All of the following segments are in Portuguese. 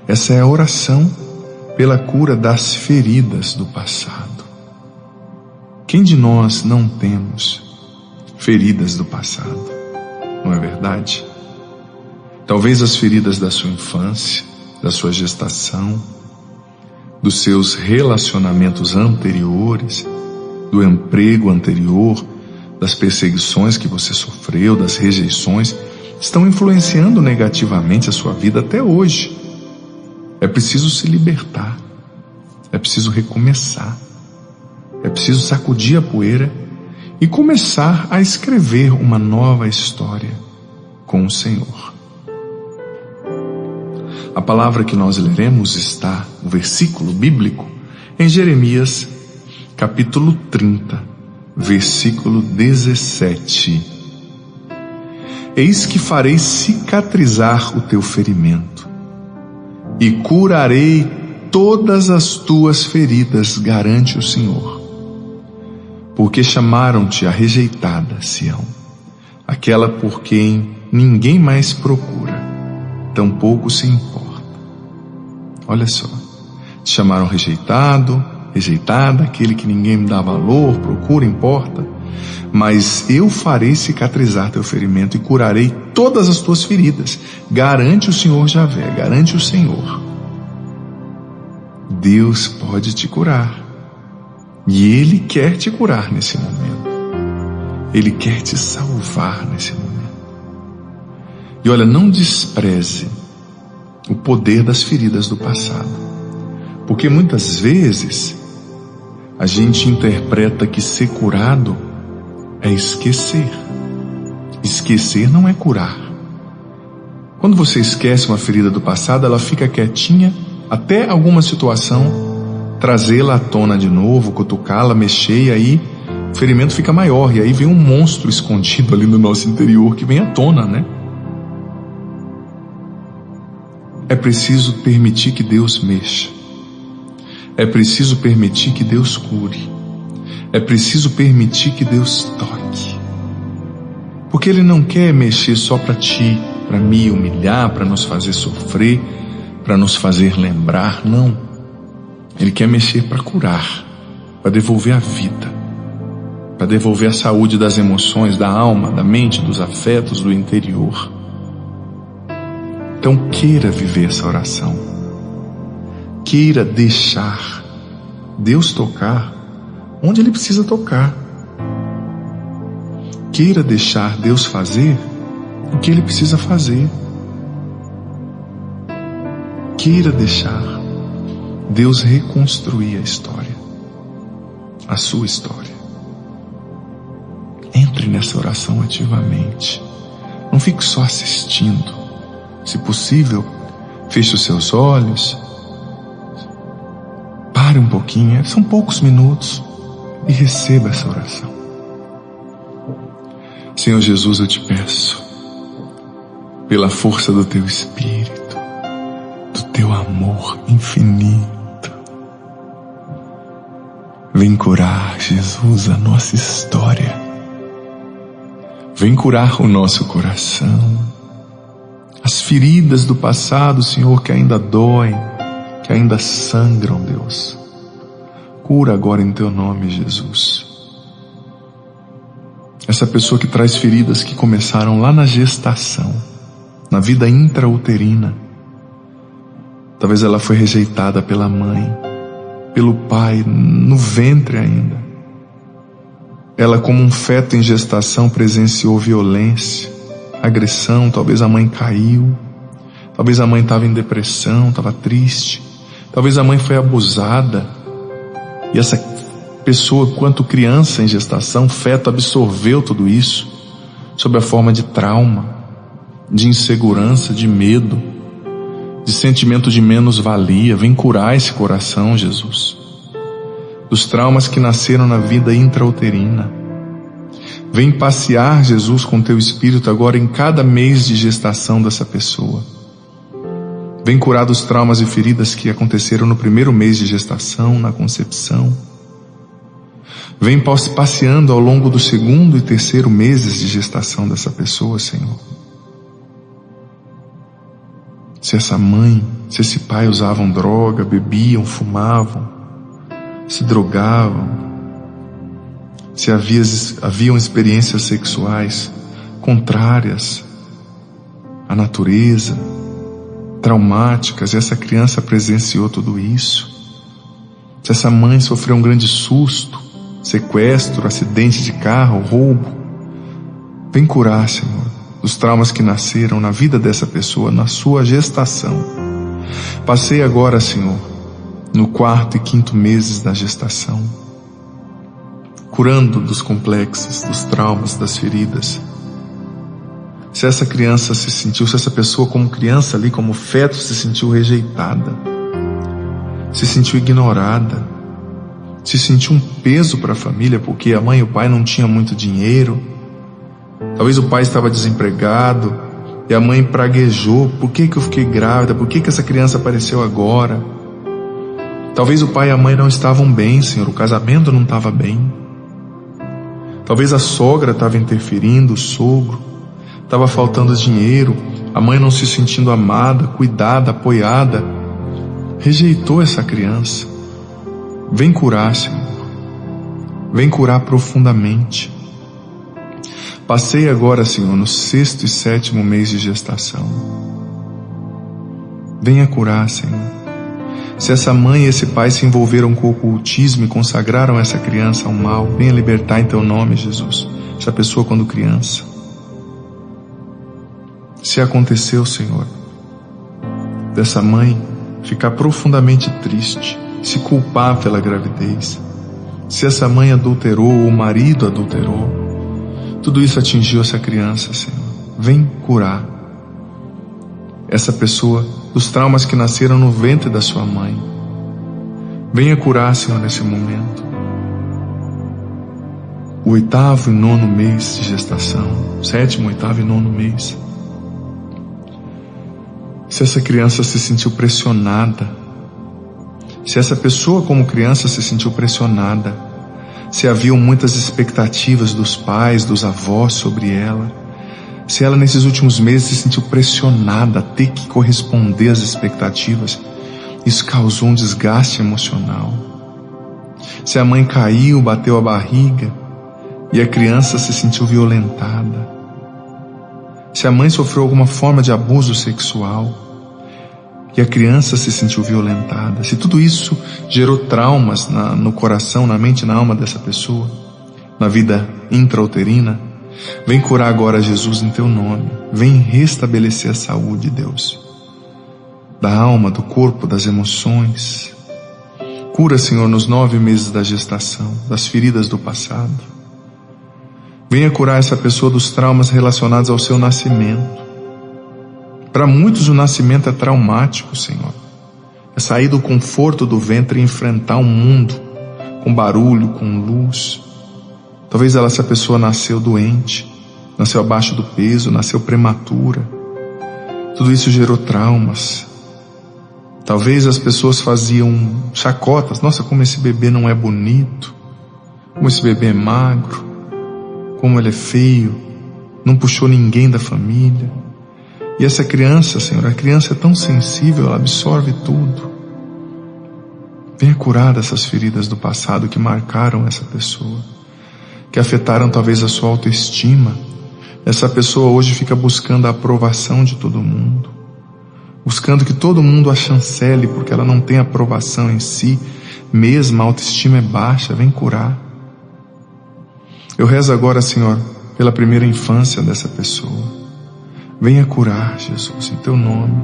Essa é a oração pela cura das feridas do passado. Quem de nós não temos feridas do passado? Não é verdade? Talvez as feridas da sua infância, da sua gestação, dos seus relacionamentos anteriores, do emprego anterior, das perseguições que você sofreu, das rejeições, estão influenciando negativamente a sua vida até hoje. É preciso se libertar, é preciso recomeçar, é preciso sacudir a poeira e começar a escrever uma nova história com o Senhor. A palavra que nós leremos está, o versículo bíblico, em Jeremias, capítulo 30, versículo 17. Eis que farei cicatrizar o teu ferimento e curarei todas as tuas feridas, garante o Senhor. Porque chamaram-te a rejeitada, Sião, aquela por quem ninguém mais procura, tampouco se importa. Olha só, te chamaram rejeitado, rejeitada, aquele que ninguém me dá valor, procura, importa. Mas eu farei cicatrizar teu ferimento e curarei todas as tuas feridas, garante o Senhor Javé, garante o Senhor. Deus pode te curar, e Ele quer te curar nesse momento, Ele quer te salvar nesse momento. E olha, não despreze o poder das feridas do passado, porque muitas vezes a gente interpreta que ser curado é esquecer. Esquecer não é curar. Quando você esquece uma ferida do passado, ela fica quietinha até alguma situação trazê-la à tona de novo, cutucá-la, mexer, e aí o ferimento fica maior, e aí vem um monstro escondido ali no nosso interior que vem à tona, né? É preciso permitir que Deus mexa. É preciso permitir que Deus cure. É preciso permitir que Deus toque. Porque Ele não quer mexer só para ti, para me humilhar, para nos fazer sofrer, para nos fazer lembrar, não. Ele quer mexer para curar, para devolver a vida, para devolver a saúde das emoções, da alma, da mente, dos afetos, do interior. Então queira viver essa oração. Queira deixar Deus tocar onde Ele precisa tocar. Queira deixar Deus fazer o que Ele precisa fazer. Queira deixar Deus reconstruir a história, a sua história. Entre nessa oração ativamente. Não fique só assistindo. Se possível, feche os seus olhos. Pare um pouquinho, são poucos minutos, e receba essa oração. Senhor Jesus, eu te peço, pela força do teu Espírito, do teu amor infinito, vem curar, Jesus, a nossa história. Vem curar o nosso coração. As feridas do passado, Senhor, que ainda doem, que ainda sangram, Deus. Cura agora em teu nome, Jesus. Essa pessoa que traz feridas que começaram lá na gestação, na vida intrauterina. Talvez ela foi rejeitada pela mãe, pelo pai, no ventre ainda. Ela, como um feto em gestação, presenciou violência, agressão. Talvez a mãe caiu, talvez a mãe estava em depressão, estava triste, talvez a mãe foi abusada, e essa pessoa, quanto criança em gestação, feto, absorveu tudo isso sob a forma de trauma, de insegurança, de medo, de sentimento de menos-valia. Vem curar esse coração, Jesus, dos traumas que nasceram na vida intrauterina. Vem passear, Jesus, com teu Espírito agora em cada mês de gestação dessa pessoa. Vem curar dos traumas e feridas que aconteceram no primeiro mês de gestação, na concepção. Vem passeando ao longo do segundo e terceiro meses de gestação dessa pessoa, Senhor. Se essa mãe Se esse pai usavam droga, bebiam, fumavam, se drogavam, se haviam experiências sexuais contrárias à natureza, traumáticas, e essa criança presenciou tudo isso. Se essa mãe sofreu um grande susto, sequestro, acidente de carro, roubo, vem curar, Senhor, os traumas que nasceram na vida dessa pessoa, na sua gestação. Passei agora, Senhor, no 4º e 5º meses da gestação, curando dos complexos, dos traumas, das feridas. Se essa criança se sentiu, se essa pessoa como criança ali, como feto, se sentiu rejeitada, se sentiu ignorada, se sentiu um peso para a família porque a mãe e o pai não tinham muito dinheiro, talvez o pai estava desempregado e a mãe praguejou: por que eu fiquei grávida? Por que essa criança apareceu agora? Talvez o pai e a mãe não estavam bem, Senhor, o casamento não estava bem. Talvez a sogra estava interferindo, o sogro, estava faltando dinheiro, a mãe não se sentindo amada, cuidada, apoiada, rejeitou essa criança. Vem curar, Senhor, vem curar profundamente. Passei agora, Senhor, no 6º e 7º mês de gestação. Venha curar, Senhor. Se essa mãe e esse pai se envolveram com o ocultismo e consagraram essa criança ao mal, venha libertar em Teu nome, Jesus, essa pessoa quando criança. Se aconteceu, Senhor, dessa mãe ficar profundamente triste, se culpar pela gravidez, se essa mãe adulterou ou o marido adulterou, tudo isso atingiu essa criança, Senhor. Vem curar essa pessoa dos traumas que nasceram no ventre da sua mãe. Venha curar, Senhor, nesse momento. O 8º e 9º mês de gestação, 7º, 8º e 9º mês. Se essa criança se sentiu pressionada, se essa pessoa como criança se sentiu pressionada, se haviam muitas expectativas dos pais, dos avós sobre ela, se ela nesses últimos meses se sentiu pressionada a ter que corresponder às expectativas, isso causou um desgaste emocional. Se a mãe caiu, bateu a barriga e a criança se sentiu violentada, se a mãe sofreu alguma forma de abuso sexual e a criança se sentiu violentada, se tudo isso gerou traumas no coração, na mente e na alma dessa pessoa, na vida intrauterina, vem curar agora, Jesus, em Teu nome. Vem restabelecer a saúde, Deus, da alma, do corpo, das emoções. Cura, Senhor, nos 9 meses da gestação, das feridas do passado. Venha curar essa pessoa dos traumas relacionados ao seu nascimento. Para muitos o nascimento é traumático, Senhor. É sair do conforto do ventre e enfrentar um mundo com barulho, com luz. Talvez essa pessoa nasceu doente, nasceu abaixo do peso, nasceu prematura. Tudo isso gerou traumas. Talvez as pessoas faziam chacotas: nossa, como esse bebê não é bonito, como esse bebê é magro, como ele é feio, não puxou ninguém da família. E essa criança, Senhor, a criança é tão sensível, ela absorve tudo. Venha curar dessas feridas do passado que marcaram essa pessoa, que afetaram talvez a sua autoestima. Essa pessoa hoje fica buscando a aprovação de todo mundo, buscando que todo mundo a chancele, porque ela não tem aprovação em si mesma, a autoestima é baixa. Vem curar. Eu rezo agora, Senhor, pela primeira infância dessa pessoa. Venha curar, Jesus, em Teu nome.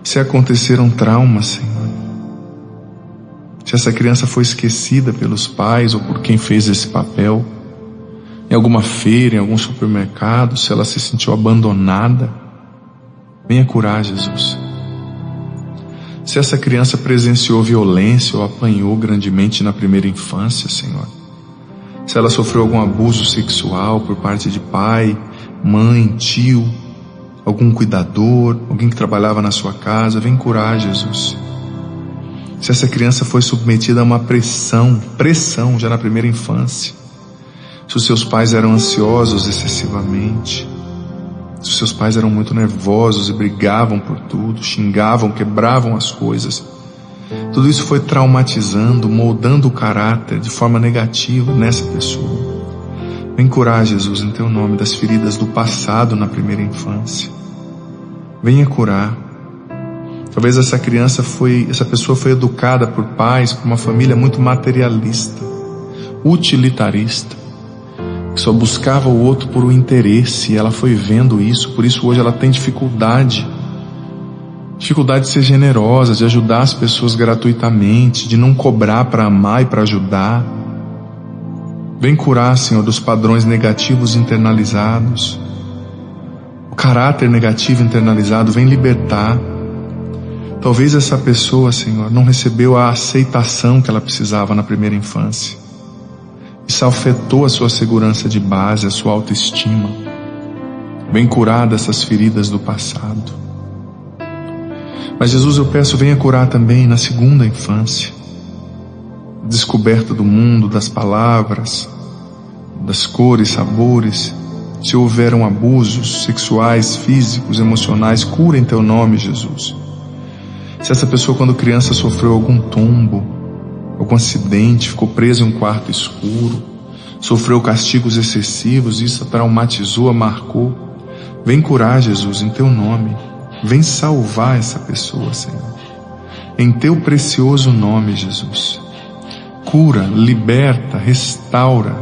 Se aconteceram traumas, Senhor, se essa criança foi esquecida pelos pais ou por quem fez esse papel, em alguma feira, em algum supermercado, se ela se sentiu abandonada, venha curar, Jesus. Se essa criança presenciou violência ou apanhou grandemente na primeira infância, Senhor, se ela sofreu algum abuso sexual por parte de pai, mãe, tio, algum cuidador, alguém que trabalhava na sua casa, vem curar, Jesus. Se essa criança foi submetida a uma pressão já na primeira infância, se os seus pais eram ansiosos excessivamente, se os seus pais eram muito nervosos e brigavam por tudo, xingavam, quebravam as coisas, tudo isso foi traumatizando, moldando o caráter de forma negativa nessa pessoa. Vem curar, Jesus, em teu nome, das feridas do passado na primeira infância. Venha curar. Talvez essa pessoa foi educada por pais, por uma família muito materialista, utilitarista, que só buscava o outro por um interesse, e ela foi vendo isso, por isso hoje ela tem dificuldade de ser generosa, de ajudar as pessoas gratuitamente, de não cobrar para amar e para ajudar. Vem curar, Senhor, dos padrões negativos internalizados, o caráter negativo internalizado, vem libertar. Talvez essa pessoa, Senhor, não recebeu a aceitação que ela precisava na primeira infância. Isso afetou a sua segurança de base, a sua autoestima. Vem curar dessas feridas do passado. Mas Jesus, eu peço, venha curar também na segunda infância. Descoberta do mundo, das palavras, das cores, sabores. Se houveram abusos sexuais, físicos, emocionais, cura em teu nome, Jesus. Se essa pessoa, quando criança, sofreu algum tombo, algum acidente, ficou presa em um quarto escuro, sofreu castigos excessivos, isso a traumatizou, a marcou, vem curar, Jesus, em teu nome. Vem salvar essa pessoa, Senhor. Em teu precioso nome, Jesus. Cura, liberta, restaura.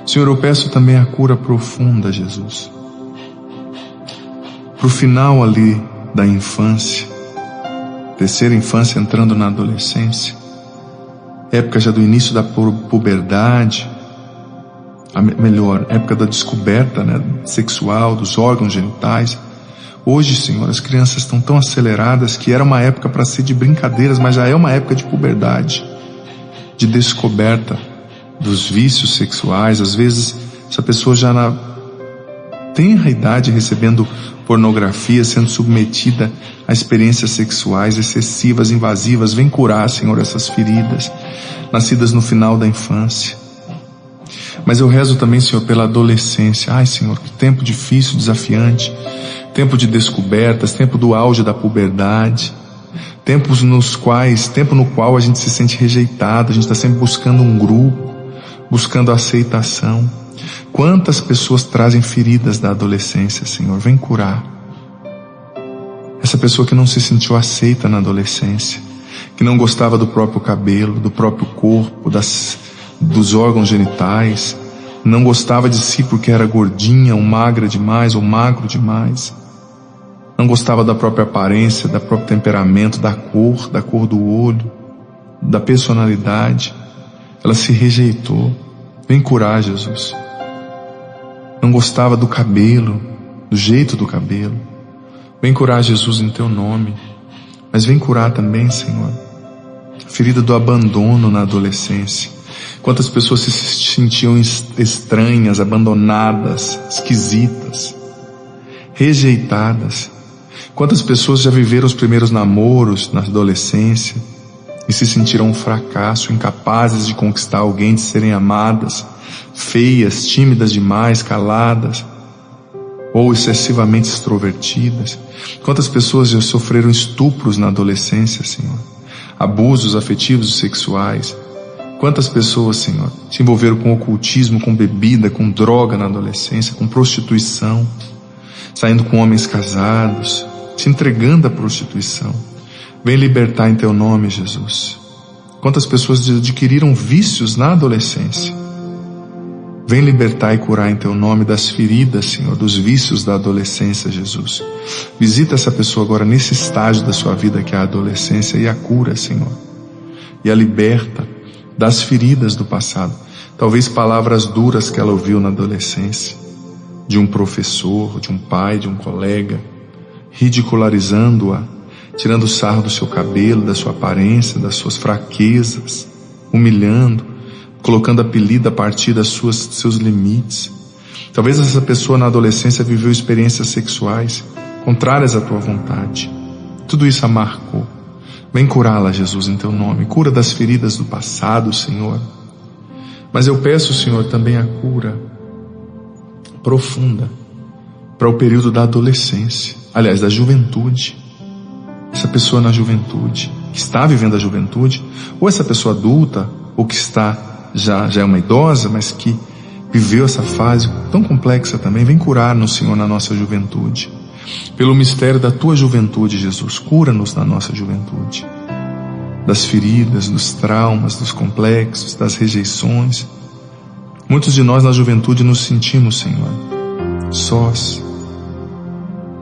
Senhor, eu peço também a cura profunda, Jesus. Para o final ali da infância, terceira infância entrando na adolescência, época já do início da puberdade, época da descoberta, sexual, dos órgãos genitais. Hoje, Senhor, as crianças estão tão aceleradas que era uma época para ser de brincadeiras, mas já é uma época de puberdade, de descoberta dos vícios sexuais. Às vezes, essa pessoa já na tenra idade recebendo pornografia, sendo submetida a experiências sexuais excessivas, invasivas. Vem curar, Senhor, essas feridas nascidas no final da infância. Mas eu rezo também, Senhor, pela adolescência. Ai, Senhor, que tempo difícil, desafiante, tempo de descobertas, tempo do auge da puberdade, tempo no qual a gente se sente rejeitado, a gente está sempre buscando um grupo, buscando aceitação. Quantas pessoas trazem feridas da adolescência, Senhor, vem curar. Essa pessoa que não se sentiu aceita na adolescência, que não gostava do próprio cabelo, do próprio corpo, dos órgãos genitais, não gostava de si porque era gordinha, ou magra demais, ou magro demais, não gostava da própria aparência, do próprio temperamento, da cor do olho, da personalidade. Ela se rejeitou. Vem curar, Jesus. Não gostava do cabelo, do jeito do cabelo. Vem curar, Jesus, em teu nome. Mas vem curar também, Senhor, a ferida do abandono na adolescência. Quantas pessoas se sentiam estranhas, abandonadas, esquisitas, rejeitadas. Quantas pessoas já viveram os primeiros namoros na adolescência e se sentiram um fracasso, incapazes de conquistar alguém, de serem amadas, feias, tímidas demais, caladas ou excessivamente extrovertidas. Quantas pessoas já sofreram estupros na adolescência, Senhor, abusos afetivos e sexuais. Quantas pessoas, Senhor, se envolveram com ocultismo, com bebida, com droga na adolescência, com prostituição, saindo com homens casados, se entregando à prostituição. Vem libertar em teu nome, Jesus. Quantas pessoas adquiriram vícios na adolescência. Vem libertar e curar em teu nome das feridas, Senhor, dos vícios da adolescência, Jesus. Visita essa pessoa agora nesse estágio da sua vida que é a adolescência e a cura, Senhor. E a liberta das feridas do passado. Talvez palavras duras que ela ouviu na adolescência, de um professor, de um pai, de um colega, ridicularizando-a, tirando sarro do seu cabelo, da sua aparência, das suas fraquezas, humilhando, colocando apelido a partir dos seus limites. Talvez essa pessoa na adolescência viveu experiências sexuais contrárias à tua vontade. Tudo isso a marcou. Vem curá-la, Jesus, em teu nome. Cura das feridas do passado, Senhor. Mas eu peço, Senhor, também a cura profunda para o período da adolescência, aliás, da juventude. Essa pessoa na juventude, que está vivendo a juventude, ou essa pessoa adulta, ou que está já é uma idosa, mas que viveu essa fase tão complexa também, vem curar-nos, Senhor, na nossa juventude. Pelo mistério da Tua juventude, Jesus, cura-nos na nossa juventude. Das feridas, dos traumas, dos complexos, das rejeições. Muitos de nós na juventude nos sentimos, Senhor, sós.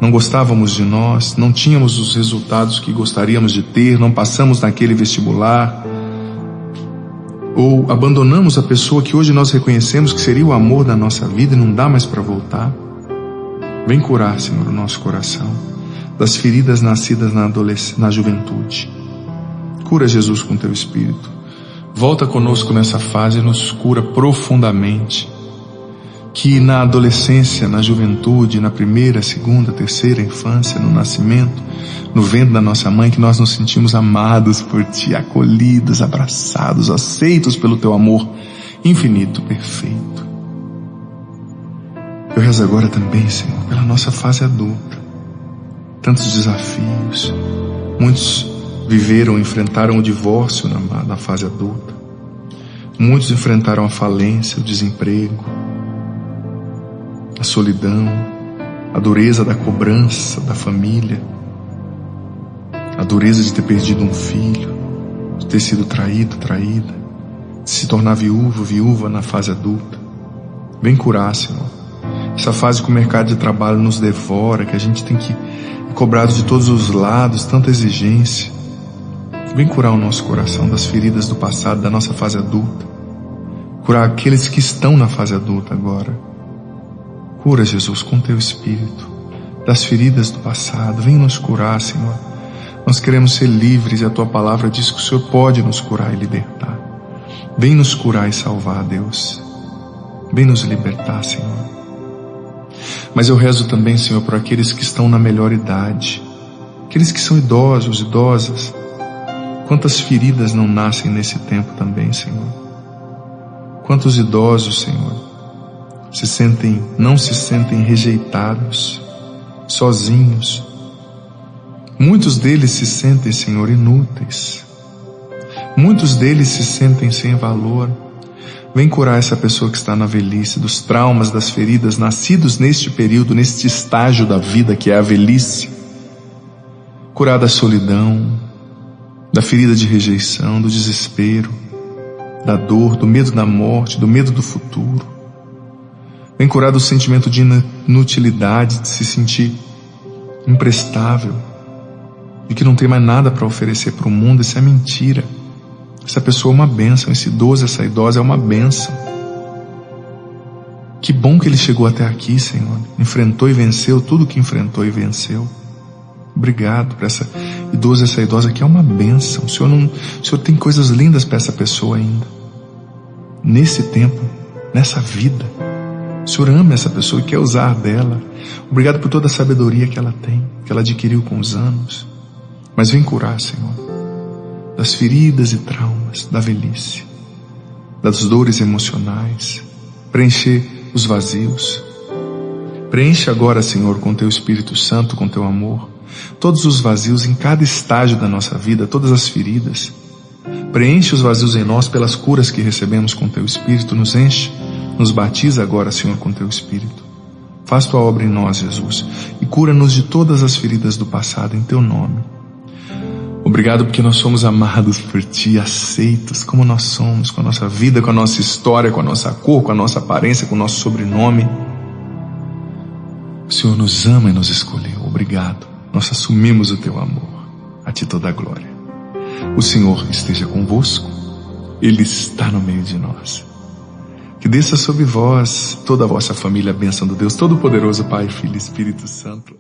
Não gostávamos de nós, não tínhamos os resultados que gostaríamos de ter, não passamos naquele vestibular, ou abandonamos a pessoa que hoje nós reconhecemos que seria o amor da nossa vida e não dá mais para voltar. Vem curar, Senhor, o nosso coração das feridas nascidas na juventude. Cura, Jesus, com Teu Espírito. Volta conosco nessa fase e nos cura profundamente. Que na adolescência, na juventude, na primeira, segunda, terceira infância, no nascimento, no ventre da nossa mãe, que nós nos sentimos amados por Ti, acolhidos, abraçados, aceitos pelo Teu amor infinito, perfeito. Eu rezo agora também, Senhor, pela nossa fase adulta. Tantos desafios. Muitos viveram, enfrentaram o divórcio na fase adulta. Muitos enfrentaram a falência, o desemprego, a solidão, a dureza da cobrança da família, a dureza de ter perdido um filho, de ter sido traído, traída, de se tornar viúvo, viúva na fase adulta. Vem curar, Senhor. Essa fase que o mercado de trabalho nos devora, que a gente tem que ir cobrado de todos os lados, tanta exigência. Vem curar o nosso coração das feridas do passado, da nossa fase adulta. Curar aqueles que estão na fase adulta agora. Cura, Jesus, com Teu Espírito, das feridas do passado. Vem nos curar, Senhor. Nós queremos ser livres e a Tua palavra diz que o Senhor pode nos curar e libertar. Vem nos curar e salvar, Deus. Vem nos libertar, Senhor. Mas eu rezo também, Senhor, por aqueles que estão na melhor idade, aqueles que são idosos, idosas. Quantas feridas não nascem nesse tempo também, Senhor? Quantos idosos, Senhor, não se sentem rejeitados, sozinhos. Muitos deles se sentem, Senhor, inúteis. Muitos deles se sentem sem valor. Vem curar essa pessoa que está na velhice, dos traumas, das feridas, nascidos neste período, neste estágio da vida que é a velhice. Curar da solidão, da ferida de rejeição, do desespero, da dor, do medo da morte, do medo do futuro. Vem curar do sentimento de inutilidade, de se sentir imprestável, de que não tem mais nada para oferecer para o mundo. Isso é mentira. Essa pessoa é uma bênção, esse idoso, essa idosa é uma bênção. Que bom que ele chegou até aqui, Senhor. Enfrentou e venceu tudo que enfrentou e venceu. Obrigado por essa idosa, essa idosa que é uma bênção. O Senhor tem coisas lindas para essa pessoa ainda. Nesse tempo, nessa vida. O Senhor ama essa pessoa e quer usar dela. Obrigado por toda a sabedoria que ela tem, que ela adquiriu com os anos. Mas vem curar, Senhor, das feridas e traumas da velhice, das dores emocionais, preencher os vazios. Preenche agora, Senhor, com Teu Espírito Santo, com Teu amor, todos os vazios em cada estágio da nossa vida, todas as feridas. Preenche os vazios em nós pelas curas que recebemos com Teu Espírito. Nos enche, nos batiza agora, Senhor, com Teu Espírito. Faz Tua obra em nós, Jesus, e cura-nos de todas as feridas do passado, em Teu nome. Obrigado porque nós somos amados por Ti, aceitos como nós somos, com a nossa vida, com a nossa história, com a nossa cor, com a nossa aparência, com o nosso sobrenome. O Senhor nos ama e nos escolheu. Obrigado. Nós assumimos o Teu amor. A Ti toda a glória. O Senhor esteja convosco. Ele está no meio de nós. Que desça sobre vós, toda a vossa família, a bênção do Deus Todo-Poderoso, Pai, Filho e Espírito Santo.